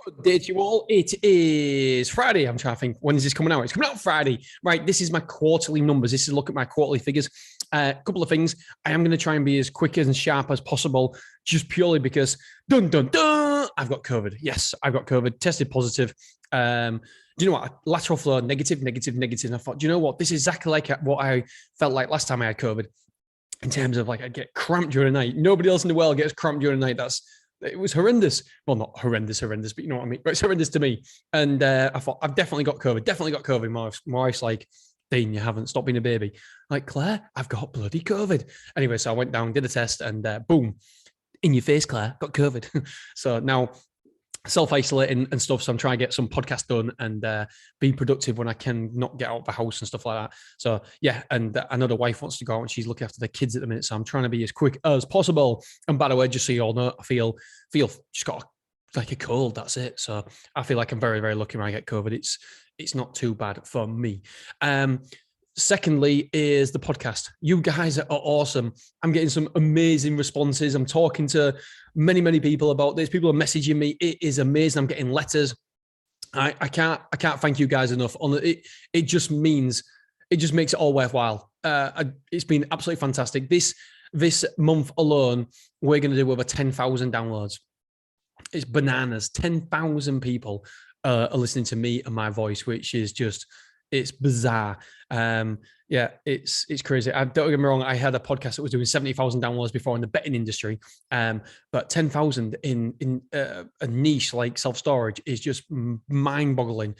Good day to you all. It is Friday. I'm trying to think, when is this coming out? It's coming out Friday. Right, this is my quarterly numbers. This is a look at my quarterly figures. A couple of things. I am going to try and be as quick and sharp as possible, just purely because, dun, dun, dun, I've got COVID. Yes, I've got COVID. Tested positive. Do you know what? Lateral flow, negative. And I thought, do you know what? This is exactly like what I felt like last time I had COVID, in terms of like I get cramped during the night. Nobody else in the world gets cramped during the night. It was horrendous. Well, not horrendous, but you know what I mean. But it's horrendous to me. And I thought, I've definitely got COVID. My wife's like, Dean, you haven't. Stop being a baby. I'm like, Claire, I've got bloody COVID. Anyway, so I went down, did a test, and boom, in your face, Claire, got COVID. So now self-isolating and stuff. So I'm trying to get some podcasts done and be productive when I can not get out of the house and stuff like that. So yeah, and I know the wife wants to go out and she's looking after the kids at the minute. So I'm trying to be as quick as possible. And by the way, just so you all know, I feel just got like a cold. That's it. So I feel like I'm very, very lucky when I get COVID. It's not too bad for me. Secondly is the podcast. You guys are awesome. I'm getting some amazing responses. I'm talking to many, many people about this. People are messaging me. It is amazing. I'm getting letters. I can't thank you guys enough. It just makes it all worthwhile. It's been absolutely fantastic. This month alone, we're going to do over 10,000 downloads. It's bananas. 10,000 people are listening to me and my voice, which is just, it's bizarre. Yeah, it's crazy. Don't get me wrong. I had a podcast that was doing 70,000 downloads before in the betting industry. But 10,000 in a niche like self-storage is just mind-boggling.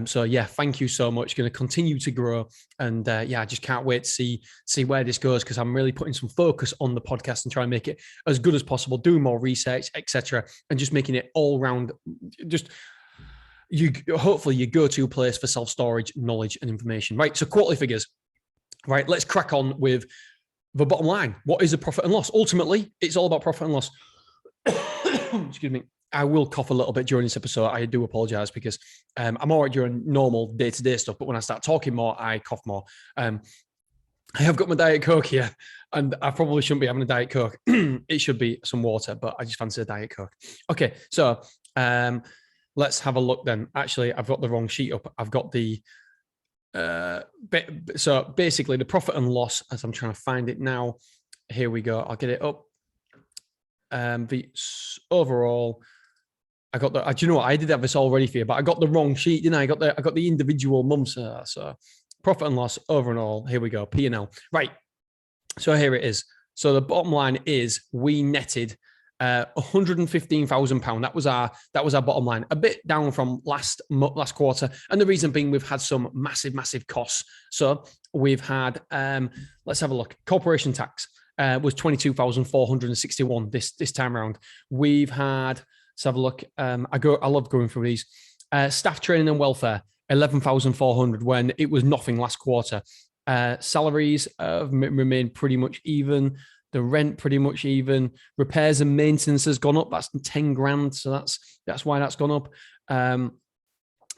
So yeah, thank you so much. Going to continue to grow. And yeah, I just can't wait to see where this goes, because I'm really putting some focus on the podcast and trying to make it as good as possible, doing more research, etc., and just making it all round, just hopefully your go-to place for self-storage knowledge and information. Right, so quarterly figures. Right, let's crack on with the bottom line. What is a profit and loss? Ultimately, it's all about profit and loss. Excuse me. I will cough a little bit during this episode. I do apologize, because I'm all right during normal day-to-day stuff, but when I start talking more, I cough more. I have got my Diet Coke here, and I probably shouldn't be having a Diet Coke. It should be some water, but I just fancy a Diet Coke. Okay, so let's have a look then. Actually, I've got the wrong sheet up. I've got the, so basically the profit and loss, as I'm trying to find it now. Here we go. I'll get it up. The overall, I got the, do you know what? I did have this already for you, but I got the wrong sheet, didn't I? I got the individual months. So profit and loss overall. Here we go. P&L. Right. So here it is. So the bottom line is we netted £115,000. That was our bottom line. A bit down from last quarter, and the reason being we've had some massive costs. So we've had let's have a look. Corporation tax was 22,461 this time around. We've had, let's have a look. I love going through these. Staff training and welfare, 11,400 when it was nothing last quarter. Salaries remained pretty much even. The rent pretty much even. Repairs and maintenance has gone up. That's 10 grand. So that's why that's gone up.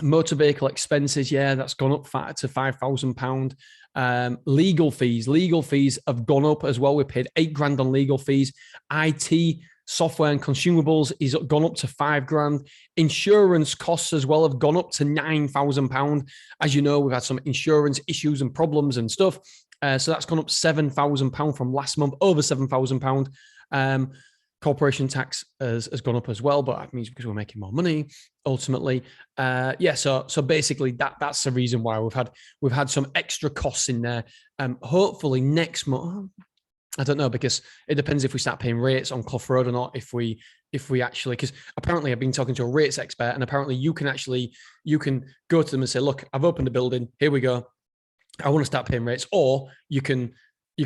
Motor vehicle expenses, yeah, that's gone up to £5,000. Legal fees have gone up as well. We paid 8 grand on legal fees. IT, software and consumables is gone up to 5 grand. Insurance costs as well have gone up to £9,000. As you know, we've had some insurance issues and problems and stuff. So that's gone up £7,000 from last month, over £7,000. Corporation tax has gone up as well, but that means because we're making more money ultimately. Yeah, so basically that's the reason why we've had some extra costs in there. Hopefully next month, I don't know, because it depends if we start paying rates on Clough Road or not. If we actually, because apparently I've been talking to a rates expert, and apparently you can go to them and say, look, I've opened a building, here we go, I want to start paying rates, or you can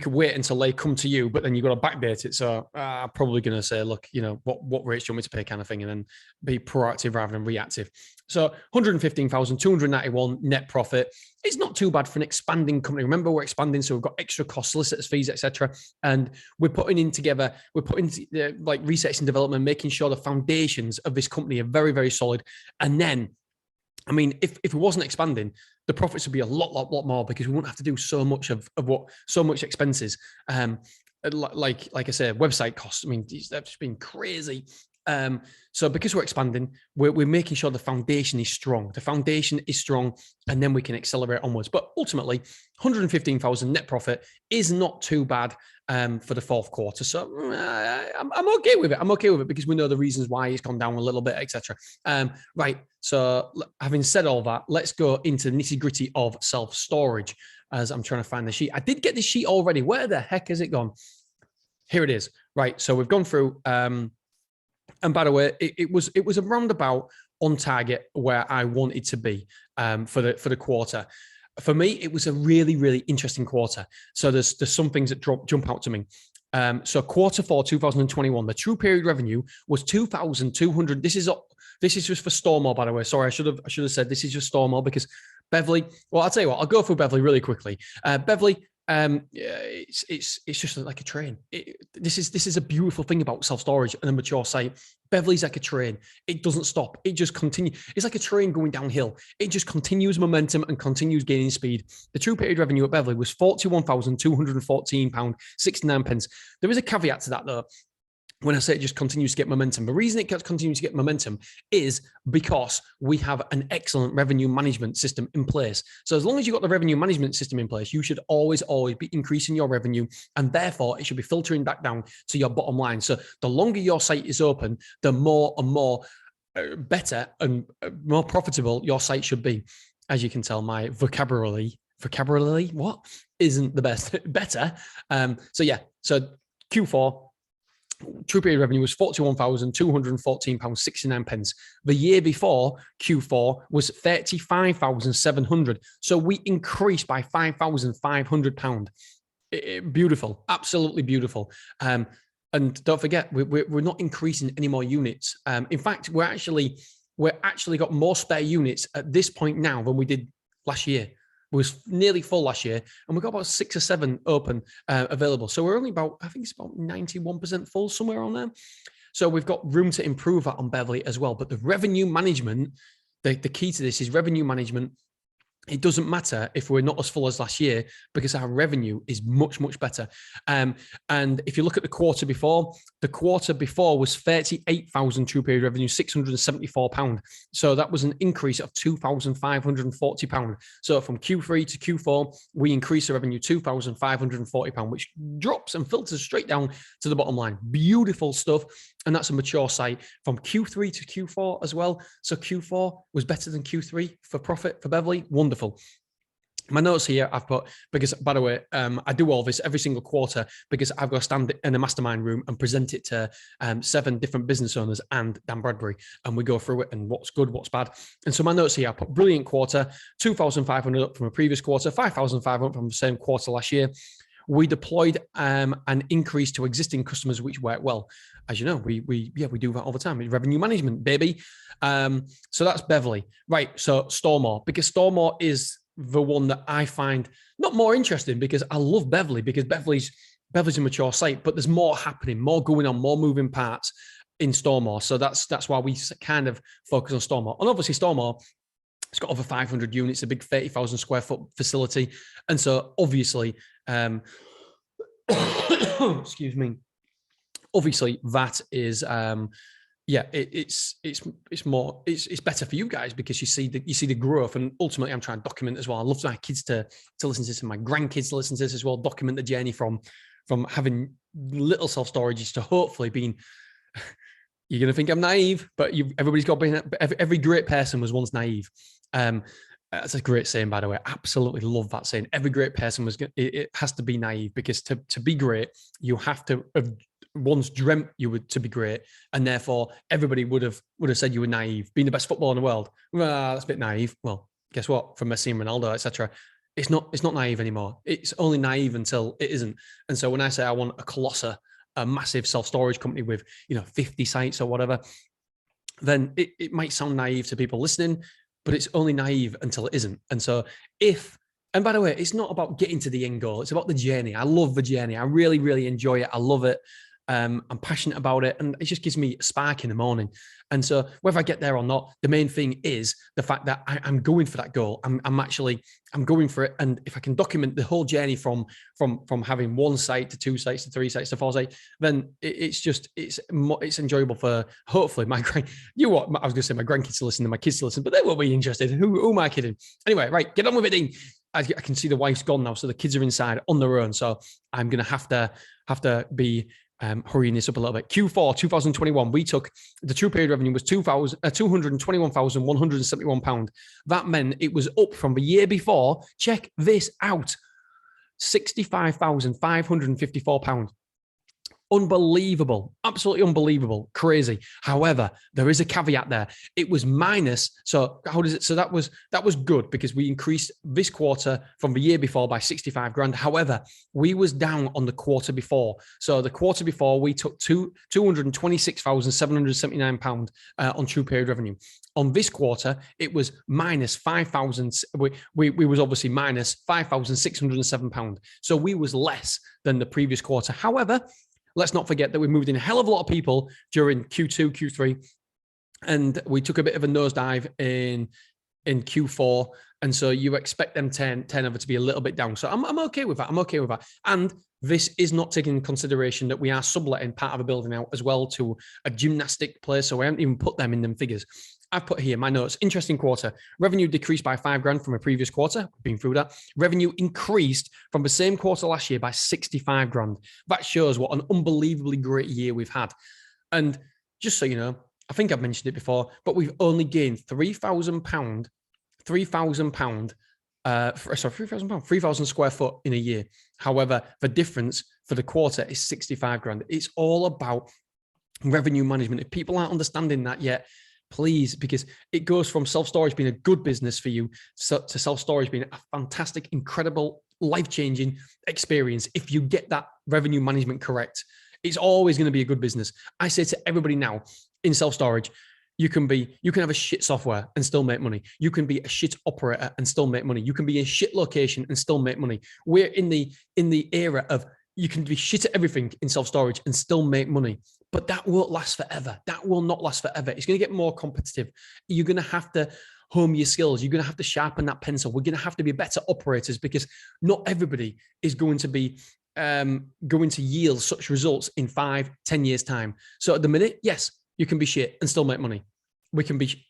wait until they come to you, but then you've got to backdate it. So I'm probably going to say, look, you know, what rates do you want me to pay, kind of thing, and then be proactive rather than reactive. So 115,291 net profit. It's not too bad for an expanding company. Remember, we're expanding, so we've got extra costs, solicitors fees, etc. And we're putting like research and development, making sure the foundations of this company are very, very solid. And then, I mean, if it wasn't expanding, the profits would be a lot more, because we wouldn't have to do so much so much expenses. Like I said, website costs. I mean, that's been crazy. So because we're expanding, we're making sure the foundation is strong. The foundation is strong, and then we can accelerate onwards. But ultimately, 115,000 net profit is not too bad for the fourth quarter. So I'm okay with it. I'm okay with it because we know the reasons why it's gone down a little bit, etc. Right. So having said all that, let's go into the nitty gritty of self-storage as I'm trying to find the sheet. I did get the sheet already. Where the heck has it gone? Here it is. Right. So we've gone through. And by the way, it was around about on target where I wanted to be for the quarter. For me, it was a really, really interesting quarter. So there's some things that jump out to me. So quarter four, 2021, the true period revenue was 2,200. This is just for Stormore, by the way. Sorry, I should have said this is just Stormore because Beverly. Well, I'll tell you what. I'll go through Beverly really quickly. Beverly. It's just like a train. This is a beautiful thing about self-storage and a mature site. Beverly's like a train. It doesn't stop. It just continues. It's like a train going downhill. It just continues momentum and continues gaining speed. The true period revenue at Beverly was £41,214.69. There is a caveat to that though. When I say it just continues to get momentum, the reason it continues to get momentum is because we have an excellent revenue management system in place. So as long as you've got the revenue management system in place, you should always be increasing your revenue, and therefore it should be filtering back down to your bottom line. So the longer your site is open, the more and more better and more profitable your site should be. As you can tell, my vocabulary, what? Isn't the best. Better. So Q4, true period revenue was £41,214.69. The year before, Q4, was £35,700. So we increased by £5,500. Beautiful, absolutely beautiful. And don't forget, we're not increasing any more units. In fact, we're actually got more spare units at this point now than we did last year. It was nearly full last year, and we've got about 6 or 7 open available. So we're only about, I think it's about 91% full, somewhere on there. So we've got room to improve that on Beverly as well. But the revenue management, the key to this is revenue management. It doesn't matter if we're not as full as last year because our revenue is much, much better. And if you look at the quarter before was 38,000 true period revenue, £674. So that was an increase of £2,540. So from Q3 to Q4, we increased the revenue £2,540, which drops and filters straight down to the bottom line. Beautiful stuff. And that's a mature site from Q3 to Q4 as well. So Q4 was better than Q3 for profit for Beverly. Wonderful. My notes here I've put, because by the way, I do all this every single quarter because I've got to stand in a mastermind room and present it to 7 different business owners and Dan Bradbury. And we go through it and what's good, what's bad. And so my notes here, I put brilliant quarter, 2,500 up from a previous quarter, 5,500 up from the same quarter last year. We deployed an increase to existing customers, which worked well. As you know, we do that all the time. It's revenue management, baby. So that's Beverly. Right. So Stormore, because Stormore is the one that I find not more interesting because I love Beverly because Beverly's a mature site, but there's more happening, more going on, more moving parts in Stormore. So that's why we kind of focus on Stormore. And obviously Stormore, it's got over 500 units, a big 30,000 square foot facility. And so obviously, excuse me, obviously that is, it's better for you guys because you see the growth, and ultimately I'm trying to document as well. I love my kids to listen to this and my grandkids to listen to this as well, document the journey from having little self-storages to hopefully being, you're going to think I'm naive, but everybody's got to be, every great person was once naive. That's a great saying, by the way. Absolutely love that saying. Every great person it has to be naive because to be great, you have to have once dreamt you would to be great, and therefore everybody would have said you were naive. Being the best footballer in the world, well, that's a bit naive. Well, guess what? From Messi and Ronaldo, etc., it's not naive anymore. It's only naive until it isn't. And so when I say I want a massive self-storage company with 50 sites or whatever, then it might sound naive to people listening, but it's only naive until it isn't. And so and by the way, it's not about getting to the end goal. It's about the journey. I love the journey. I really, really enjoy it. I love it. I'm passionate about it, and it just gives me a spark in the morning. And so whether I get there or not, the main thing is the fact that I'm going for that goal. I'm going for it. And if I can document the whole journey from having one site to 2 sites to 3 sites to 4 sites, then it's enjoyable for hopefully my I was going to say my grandkids to listen and my kids to listen, but they won't be interested. Who am I kidding? Anyway, right, get on with it, Dean. I can see the wife's gone now, so the kids are inside on their own. So I'm going to have to be hurrying this up a little bit. Q4 2021, we took the true period revenue was £221,171. That meant it was up from the year before. Check this out, £65,554. Unbelievable, absolutely unbelievable, crazy. However, there is a caveat there. It was minus. So how does it? So that was good because we increased this quarter from the year before by 65 grand. However, we was down on the quarter before. So the quarter before we took £226,779 on true period revenue. On this quarter, it was minus 5,000. We was obviously minus £5,607. So we was less than the previous quarter. However, let's not forget that we moved in a hell of a lot of people during Q2, Q3, and we took a bit of a nosedive in Q4. And so you expect them turnover to be a little bit down. So I'm okay with that. I'm okay with that. And this is not taking into consideration that we are subletting part of a building out as well to a gymnastic place. So we haven't even put them in them figures. I've put here my notes. Interesting quarter. Revenue decreased by 5 grand from a previous quarter. We've been through that. Revenue increased from the same quarter last year by 65 grand. That shows what an unbelievably great year we've had. And just so you know, I think I've mentioned it before, but we've only gained £3,000, 3,000 square foot in a year. However, the difference for the quarter is 65 grand. It's all about revenue management. If people aren't understanding that yet, please, because it goes from self-storage being a good business for you to self-storage being a fantastic, incredible, life-changing experience. If you get that revenue management correct, it's always going to be a good business. I say to everybody now in self-storage, you can have a shit software and still make money. You can be a shit operator and still make money. You can be a shit location and still make money. We're in the era of you can be shit at everything in self-storage and still make money. But that won't last forever. That will not last forever. It's going to get more competitive. You're going to have to hone your skills. You're going to have to sharpen that pencil. We're going to have to be better operators because not everybody is going to be going to yield such results in 5-10 years time. So at the minute, yes, you can be shit and still make money. We can be,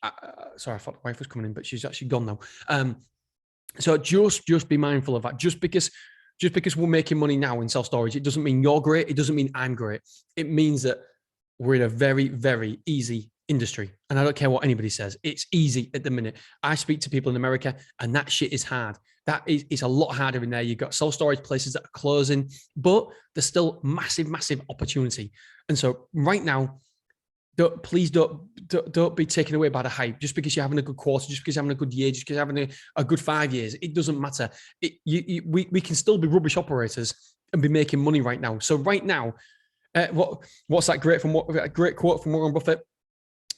sorry, I thought the wife was coming in, but she's actually gone now. So just be mindful of that. Just because we're making money now in self-storage, it doesn't mean you're great. It doesn't mean I'm great. It means that we're in a very, very easy industry. And I don't care what anybody says. It's easy at the minute. I speak to people in America and that shit is hard. It's a lot harder in there. You've got self-storage places that are closing, but there's still massive, massive opportunity. And so right now, please don't be taken away by the hype. Just because you're having a good quarter, just because you're having a good year, just because you're having a good 5 years, it doesn't matter. We can still be rubbish operators and be making money right now. So right now, what's that great quote from Warren Buffett?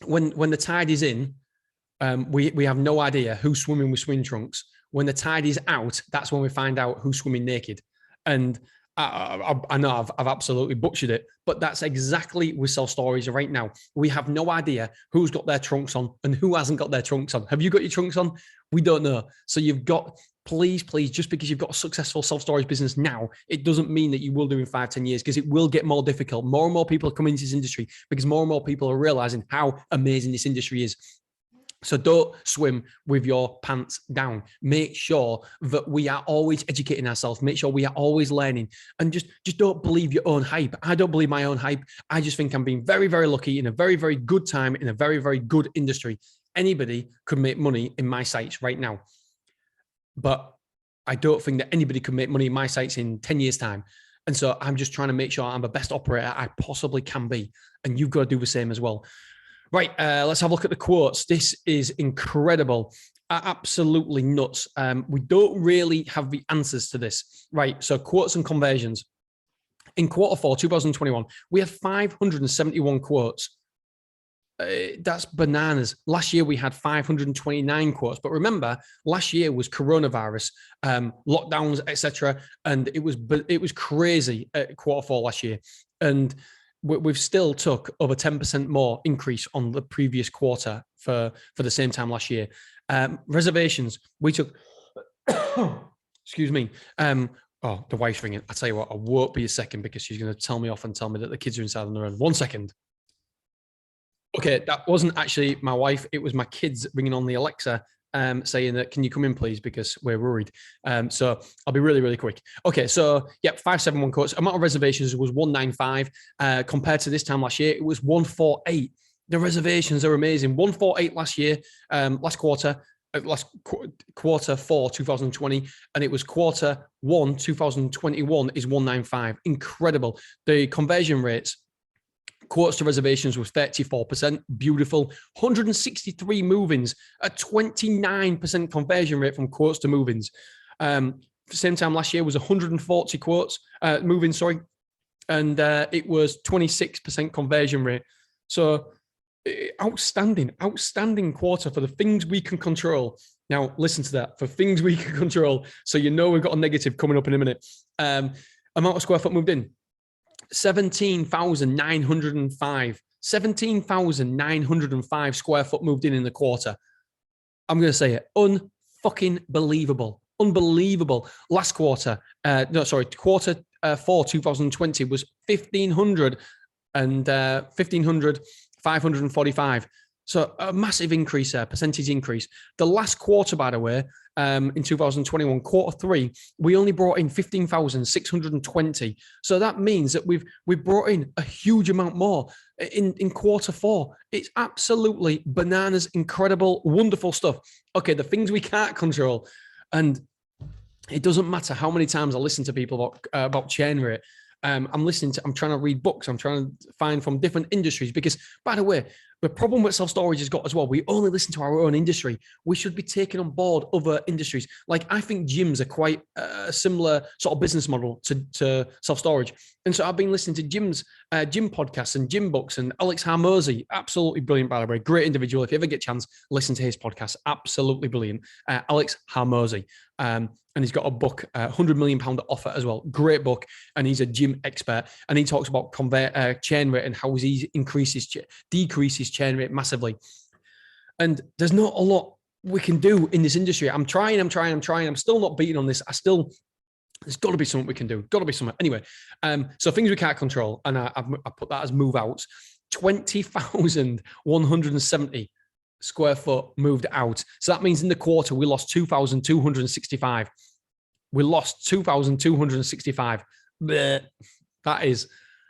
When the tide is in, we have no idea who's swimming with swim trunks. When the tide is out, that's when we find out who's swimming naked. And I know I've absolutely butchered it, but that's exactly with self-storage right now. We have no idea who's got their trunks on and who hasn't got their trunks on. Have you got your trunks on? We don't know. So you've got, please, just because you've got a successful self-storage business now, it doesn't mean that you will do in 5-10 years, because it will get more difficult. More and more people are coming into this industry because more and more people are realizing how amazing this industry is. So don't swim with your pants down. Make sure that we are always educating ourselves. Make sure we are always learning, and just don't believe your own hype. I don't believe my own hype. I just think I'm being very, very lucky in a very, very good time in a very, very good industry. Anybody could make money in my sites right now, but I don't think that anybody could make money in my sites in 10 years time. And so I'm just trying to make sure I'm the best operator I possibly can be. And you've got to do the same as well. Right, let's have a look at the quotes. This is incredible, absolutely nuts. We don't really have the answers to this. Right, so quotes and conversions. In quarter 4, 2021, we had 571 quotes. That's bananas. Last year we had 529 quotes, but remember, last year was coronavirus, lockdowns, etc., and it was crazy at quarter 4 last year. And we've still took over 10% more increase on the previous quarter for the same time last year. Reservations, we took, excuse me. Oh, the wife's ringing. I tell you what, I won't be a second because she's going to tell me off and tell me that the kids are inside on their own. 1 second. Okay, that wasn't actually my wife. It was my kids ringing on the Alexa, saying that, can you come in, please? Because we're worried. So I'll be really, really quick. Okay, so, 571 quotes. Amount of reservations was 195. Compared to this time last year, it was 148. The reservations are amazing. 148 last year, last quarter 4, 2020, and it was quarter 1, 2021 is 195. Incredible. The conversion rates, quotes to reservations was 34%. Beautiful. 163 move-ins, a 29% conversion rate from quotes to move-ins. Same time last year was 140 quotes, move-ins, sorry. And it was 26% conversion rate. So outstanding quarter for the things we can control. Now, listen to that, for things we can control. So we've got a negative coming up in a minute. Amount of square foot moved in, 17,905. 17,905 square foot moved in the quarter. I'm going to say it, unfucking believable. Unbelievable. Last quarter, quarter 4, 2020 was 1,500 and 1,545. So a massive increase there, percentage increase. The last quarter, by the way, in 2021, quarter 3, we only brought in 15,620. So that means that we've brought in a huge amount more in quarter 4. It's absolutely bananas, incredible, wonderful stuff. Okay, the things we can't control, and it doesn't matter how many times I listen to people about churn rate. I'm trying to read books. I'm trying to find from different industries because, by the way, the problem with self-storage has got as well, we only listen to our own industry. We should be taking on board other industries. Like, I think gyms are quite a similar sort of business model to self-storage. And so I've been listening to gym podcasts and gym books, and Alex Harmozy, absolutely brilliant, by the way, great individual. If you ever get a chance, listen to his podcast, absolutely brilliant. Alex Harmozy. And he's got a book, £100 million offer as well. Great book. And he's a gym expert. And he talks about churn rate and how he decreases churn rate massively. And there's not a lot we can do in this industry. I'm trying. I'm still not beating on this. There's got to be something we can do. Got to be something. Anyway, so things we can't control. And I put that as move outs. 20,170 square foot moved out. So that means in the quarter, we lost 2,265. We lost 2,265. That is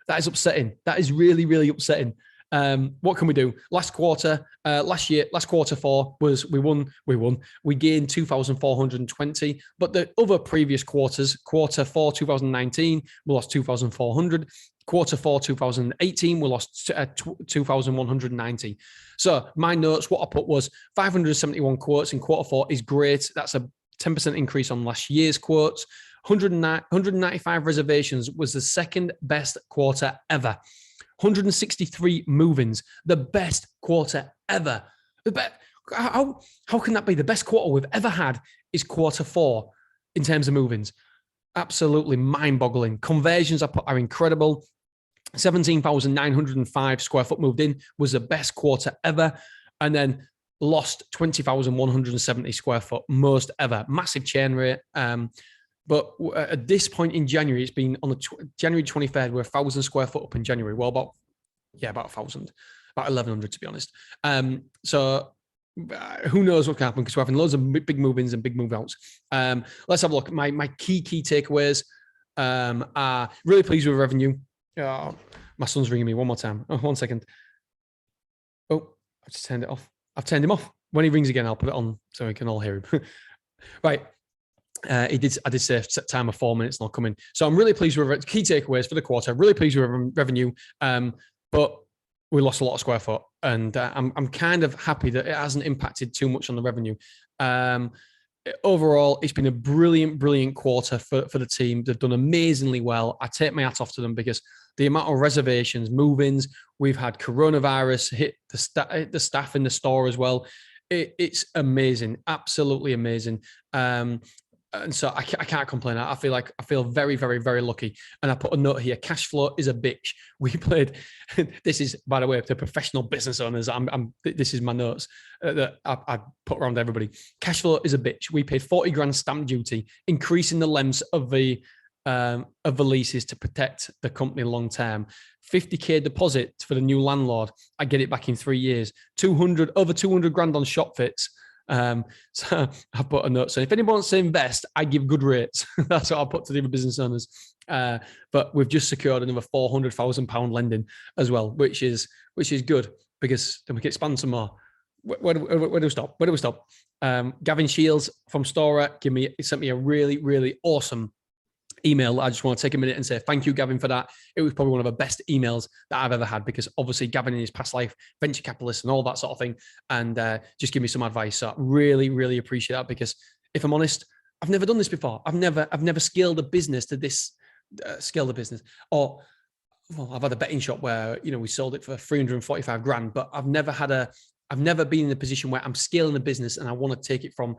upsetting. That is really, really upsetting. What can we do? Last quarter 4 was we won. We gained 2,420. But the other previous quarters, quarter 4, 2019, we lost 2,400. Quarter 4, 2018, we lost 2,190. So my notes, what I put was 571 quotes in quarter 4 is great. That's a 10% increase on last year's quotes. 195 reservations was the second best quarter ever. 163 move-ins, the best quarter ever. How can that be? The best quarter we've ever had is quarter 4 in terms of move-ins. Absolutely mind-boggling. Conversions are incredible. 17,905 square foot moved in was the best quarter ever. And then lost 20,170 square foot, most ever. Massive churn rate. But at this point in January, it's been on the January 23rd, we're 1,000 square foot up in January. Well, about 1,000, about 1,100 to be honest. So who knows what can happen because we're having loads of big move-ins and big move-outs. Let's have a look. My key takeaways are really pleased with revenue. Oh, my son's ringing me one more time. Oh, 1 second. Oh, I just turned it off. I've turned him off. When he rings again, I'll put it on so we can all hear him. Right. I did say set time of 4 minutes, not coming. So I'm really pleased with key takeaways for the quarter. Really pleased with revenue. But we lost a lot of square foot, and I'm kind of happy that it hasn't impacted too much on the revenue. Overall, it's been a brilliant quarter for the team. They've done amazingly well. I take my hat off to them because the amount of reservations, move-ins, we've had coronavirus hit the staff in the store as well. It's amazing, absolutely amazing. And so I can't complain. I feel very, very, very lucky. And I put a note here: cash flow is a bitch. We played. This is, by the way, to professional business owners. This is my notes that I put around everybody. Cash flow is a bitch. We paid 40 grand stamp duty, increasing the lengths of the leases to protect the company long term. 50k deposit for the new landlord. I get it back in 3 years. Over 200 grand on shop fits. So I put a note. So if anyone wants to invest, I give good rates. That's what I put to the other business owners. But we've just secured another £400,000 lending as well, which is good, because then we can expand some more. Where do we stop? Gavin Shields from Stora sent me a really, really awesome email. I just want to take a minute and say thank you, Gavin, for that. It was probably one of the best emails that I've ever had, because obviously Gavin in his past life, venture capitalist and all that sort of thing, and just give me some advice. So I really, really appreciate that, because if I'm honest, I've never done this before. I've never scaled a business to this, or well, I've had a betting shop where, we sold it for 345 grand, but I've never been in a position where I'm scaling a business and I want to take it from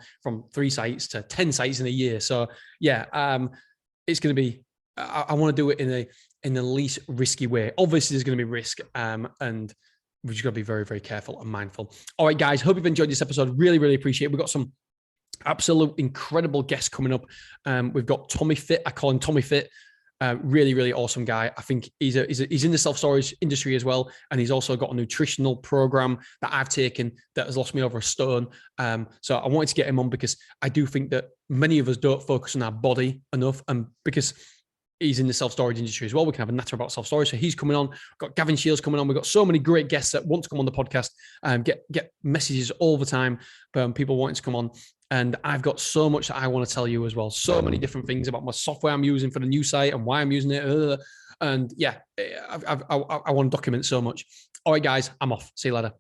3 sites to 10 sites in a year. So yeah, it's going to be, I want to do it in the least risky way. Obviously, there's going to be risk, and we've just got to be very, very careful and mindful. All right, guys, hope you've enjoyed this episode. Really, really appreciate it. We've got some absolute incredible guests coming up. We've got Tommy Fit. I call him Tommy Fit. Really, really awesome guy. I think he's in the self-storage industry as well. And he's also got a nutritional program that I've taken that has lost me over a stone. So I wanted to get him on, because I do think that many of us don't focus on our body enough. And because he's in the self-storage industry as well, we can have a natter about self-storage. So he's coming on. We've got Gavin Shields coming on. We've got so many great guests that want to come on the podcast. Get messages all the time from people wanting to come on. And I've got so much that I want to tell you as well. So many different things about my software I'm using for the new site and why I'm using it. And yeah, I want to document so much. All right, guys, I'm off. See you later.